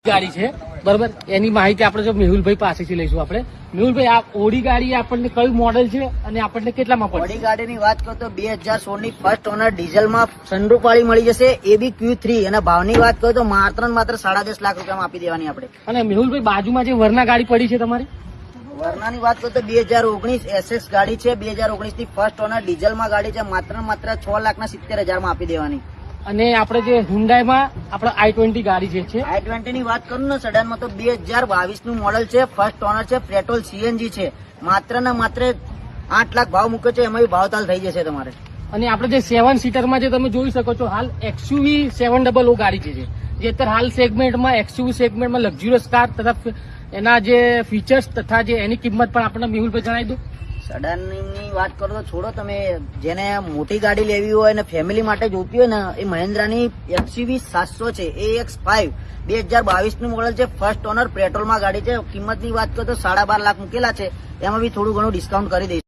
ગાડી છે બરોબર, એની માહિતી આપણે જો મેહુલભાઈ પાસેથી લઈશું. આપણે મેહુલભાઈ, આ ઓડી ગાડી આપણને કયું મોડેલ છે અને આપણને કેટલામાં પડશે? ઓડી ગાડીની વાત કરો તો 2016 ની ફર્સ્ટ ઓનર ડીઝલમાં સનરૂફ વાળી મળી જશે, એ બી Q3. અને ભાવની વાત કરો તો માત્ર ને માત્ર 10.5 લાખ રૂપિયામાં આપી દેવાની આપણે. અને મેહુલભાઈ, બાજુમાં જે વરના ગાડી પડી છે તમારી, વરનાની વાત કરો તો 2019 SS ગાડી છે. 2019 ની ફર્સ્ટ ઓનર ડીઝલમાં ગાડી છે, માત્ર ને માત્ર 6,70,000 માં આપી દેવાની. અને આપણે જે હુન્ડાઈમાં આપણે i20 ગાડી છે i20 ની વાત કરું ને સડનમાં તો 2022 નું મોડેલ છે, ફર્સ્ટ ઓનર છે, પેટ્રોલ CNG છે, માત્ર ને માત્ર 8 લાખ ભાવ મૂકે છે, એમાં ભાવતાલ થઈ જશે તમારે. અને આપણે જે 7 સીટરમાં જે તમે જોઈ શકો છો હાલ XUV 700 ગાડી છે, જે અત્યારે હાલ સેગમેન્ટમાં XUV સેગમેન્ટમાં લક્ઝુરિયસ કાર તથા એના જે ફીચર્સ તથા જે એની કિંમત પણ આપણને મેહુલભાઈ જણાવી દો. સડનની વાત કરો તો છોડો, તમે જેને મોટી ગાડી લેવી હોય અને ફેમિલી માટે જોતી હોય ને, એ મહિન્દ્રાની XUV 700 છે, AX5 2022 નું મોડેલ છે, ફર્સ્ટ ઓનર, પેટ્રોલમાં ગાડી છે. કિંમતની વાત કરો તો 12.5 લાખ મૂકેલા છે, એમાં બી થોડું ઘણું ડિસ્કાઉન્ટ કરી દઈશું.